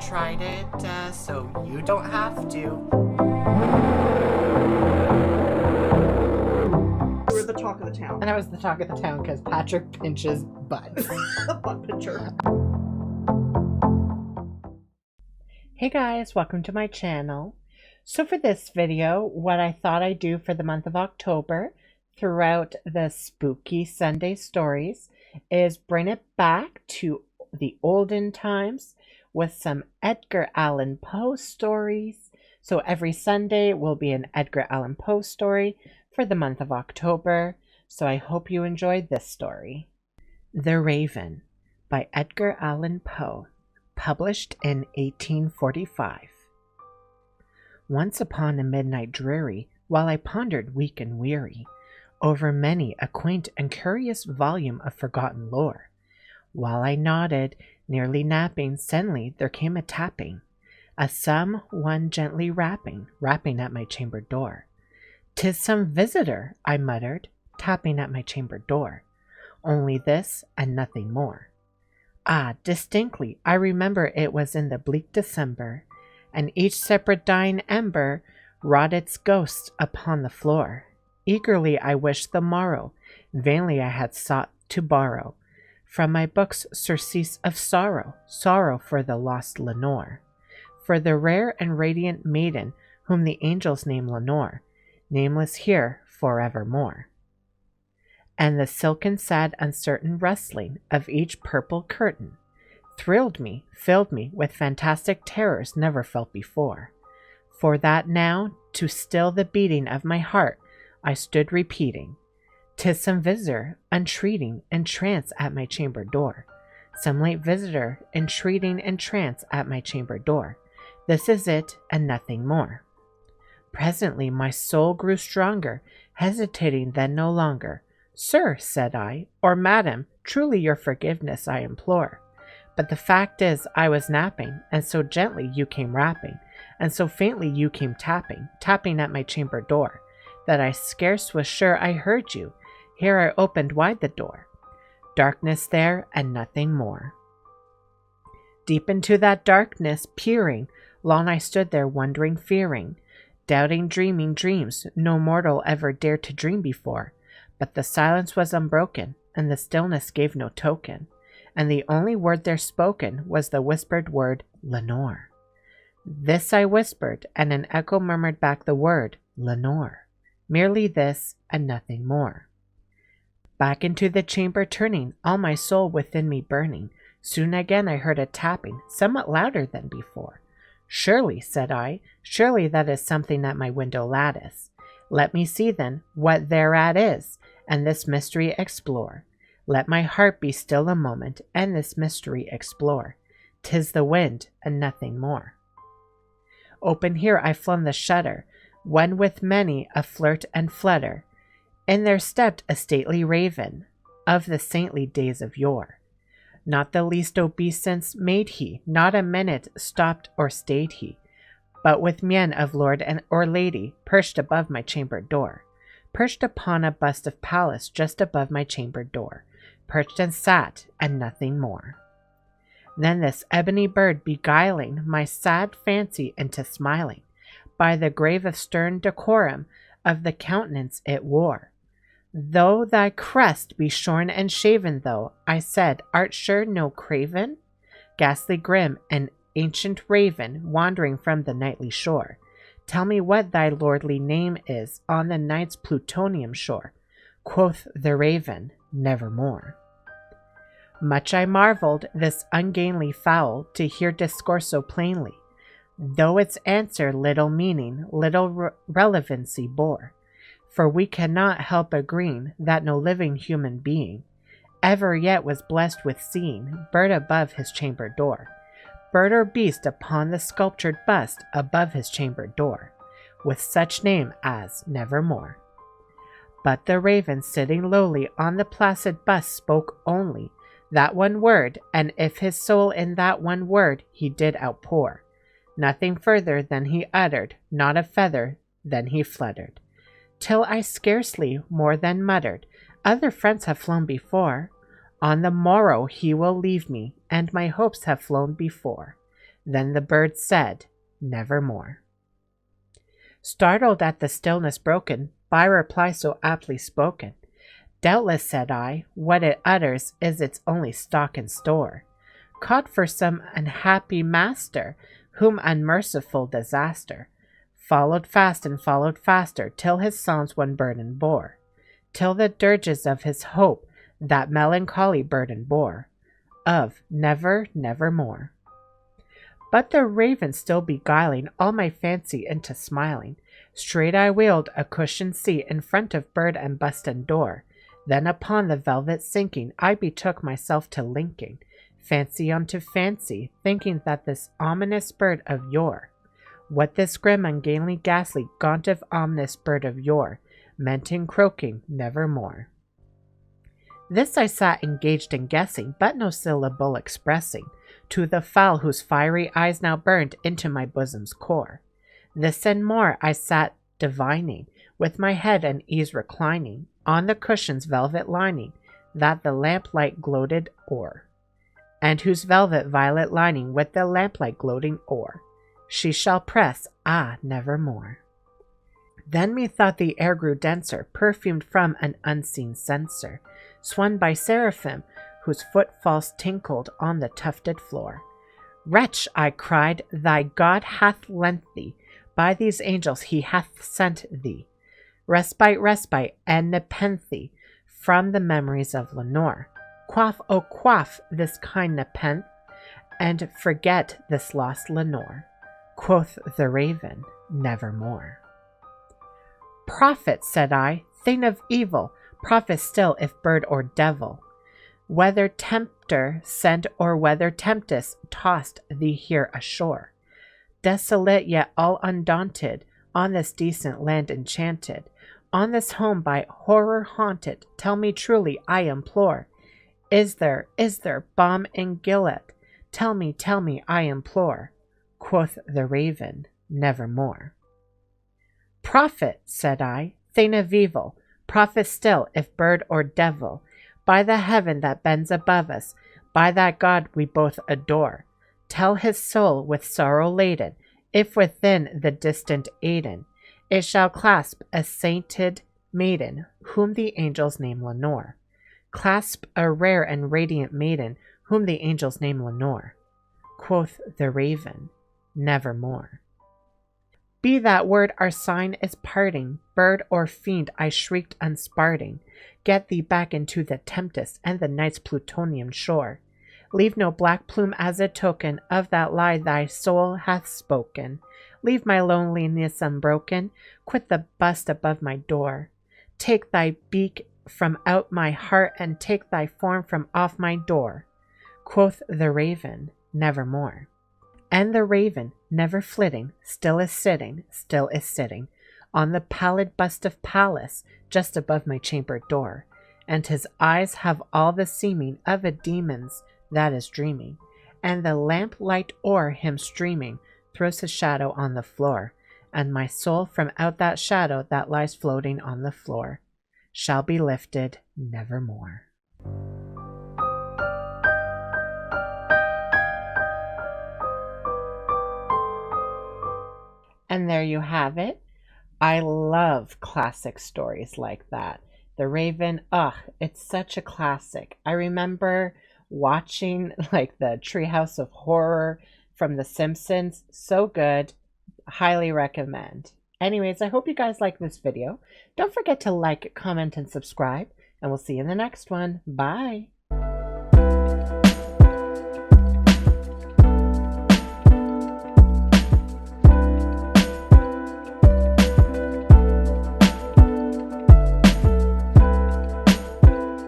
tried it, so you don't have to. You were the talk of the town. And I was the talk of the town because Patrick pinches butts. Butt pincher. Hey guys, welcome to my channel. So for this video, what I thought I'd do for the month of October throughout the spooky Sunday stories is bring it back to the olden times with some Edgar Allan Poe stories. So every Sunday will be an Edgar Allan Poe story for the month of October. So I hope you enjoyed this story. The Raven by Edgar Allan Poe, published in 1845. Once upon a midnight dreary, while I pondered weak and weary over many a quaint and curious volume of forgotten lore, while I nodded, nearly napping, suddenly there came a tapping, a some one gently rapping at my chamber door. "'Tis some visitor," I muttered, tapping at my chamber door. Only this and nothing more. Ah, distinctly I remember it was in the bleak December, and each separate dying ember wrought its ghost upon the floor. Eagerly I wished the morrow, vainly I had sought to borrow from my books surcease of sorrow, sorrow for the lost Lenore, for the rare and radiant maiden whom the angels name Lenore, nameless here forevermore. And the silken sad uncertain rustling of each purple curtain thrilled me, filled me with fantastic terrors never felt before, for that now, to still the beating of my heart, I stood repeating, "'Tis some visitor, entreating, entrance at my chamber door. Some late visitor, entreating, entrance at my chamber door. This is it, and nothing more." Presently my soul grew stronger, hesitating then no longer. "Sir," said I, "or madam, truly your forgiveness I implore. But the fact is I was napping, and so gently you came rapping, and so faintly you came tapping, tapping at my chamber door, that I scarce was sure I heard you. Here I opened wide the door. Darkness there, and nothing more." Deep into that darkness peering, long I stood there wondering, fearing, doubting, dreaming dreams no mortal ever dared to dream before. But the silence was unbroken, and the stillness gave no token, and the only word there spoken was the whispered word, "Lenore." This I whispered, and an echo murmured back the word, "Lenore." Merely this, and nothing more. Back into the chamber turning, all my soul within me burning, soon again I heard a tapping, somewhat louder than before. "Surely," said I, "surely that is something at my window lattice. Let me see then what thereat is, and this mystery explore. Let my heart be still a moment, and this mystery explore. 'Tis the wind, and nothing more." Open here I flung the shutter, when with many a flirt and flutter, in there stepped a stately raven, of the saintly days of yore. Not the least obeisance made he, not a minute stopped or stayed he, but with mien of lord and or lady, perched above my chamber door, perched upon a bust of Pallas just above my chamber door, perched and sat, and nothing more. Then this ebony bird beguiling my sad fancy into smiling, by the grave of stern decorum of the countenance it wore. "Though thy crest be shorn and shaven, though," I said, "art sure no craven? Ghastly grim and ancient raven, wandering from the nightly shore, tell me what thy lordly name is on the night's plutonian shore." Quoth the raven, "Nevermore." Much I marveled this ungainly fowl to hear discourse so plainly, though its answer little meaning, little relevancy bore. For we cannot help agreeing that no living human being ever yet was blessed with seeing bird above his chamber door, bird or beast upon the sculptured bust above his chamber door, with such name as Nevermore. But the raven sitting lowly on the placid bust spoke only that one word, and if his soul in that one word he did outpour, nothing further than he uttered, not a feather then he fluttered, till I scarcely more than muttered, "Other friends have flown before, On the morrow he will leave me, and my hopes have flown before. Then the bird said, nevermore. Startled at the stillness broken by reply so aptly spoken, doubtless, said I, what it utters is its only stock and store, caught for some unhappy master, whom unmerciful disaster followed fast and followed faster, till his songs one burden bore, till the dirges of his hope that melancholy burden bore, of never, nevermore. But the raven still beguiling all my fancy into smiling, straight I wheeled a cushioned seat in front of bird and bust and door. Then upon the velvet sinking, I betook myself to linking fancy unto fancy, thinking that this ominous bird of yore, what this grim, ungainly, ghastly, gaunt of ominous bird of yore meant in croaking nevermore. This I sat engaged in guessing, but no syllable expressing, to the fowl whose fiery eyes now burned into my bosom's core. This and more I sat divining, with my head and ease reclining on the cushion's velvet lining that the lamplight gloated o'er, and whose velvet violet lining with the lamplight gloating o'er she shall press, nevermore. Then methought the air grew denser, perfumed from an unseen censer, swung by seraphim, whose footfalls tinkled on the tufted floor. Wretch, I cried, thy God hath lent thee, by these angels he hath sent thee, respite, respite, and nepenthe from the memories of Lenore. Quaff, oh quaff this kind nepenthe, and forget this lost Lenore. Quoth the raven, nevermore. Prophet, said I, thing of evil, prophet still if bird or devil, whether tempter sent or whether tempest tossed thee here ashore, desolate yet all undaunted, on this decent land enchanted, on this home by horror haunted, tell me truly, I implore, is there, balm in Gilead? Tell me, I implore. Quoth the raven, nevermore. Prophet, said I, thing of evil, prophet still, if bird or devil, by the heaven that bends above us, by that God we both adore, tell his soul with sorrow laden, if within the distant Aidenn, it shall clasp a sainted maiden, whom the angels name Lenore. Clasp a rare and radiant maiden, whom the angels name Lenore. Quoth the raven, nevermore. Be that word our sign is parting, bird or fiend, I shrieked unsparting, get thee back into the tempest and the night's plutonian shore. Leave no black plume as a token of that lie thy soul hath spoken. Leave my loneliness unbroken, quit the bust above my door. Take thy beak from out my heart and take thy form from off my door. Quoth the raven, nevermore. And the raven, never flitting, still is sitting, on the pallid bust of Pallas, just above my chamber door, and his eyes have all the seeming of a demon's that is dreaming, and the lamp light o'er him streaming throws his shadow on the floor, and my soul from out that shadow that lies floating on the floor shall be lifted nevermore. And there you have it. I love classic stories like that. The Raven, it's such a classic. I remember watching like the Treehouse of Horror from The Simpsons. So good. Highly recommend. Anyways, I hope you guys like this video. Don't forget to like, comment, and subscribe. And we'll see you in the next one. Bye.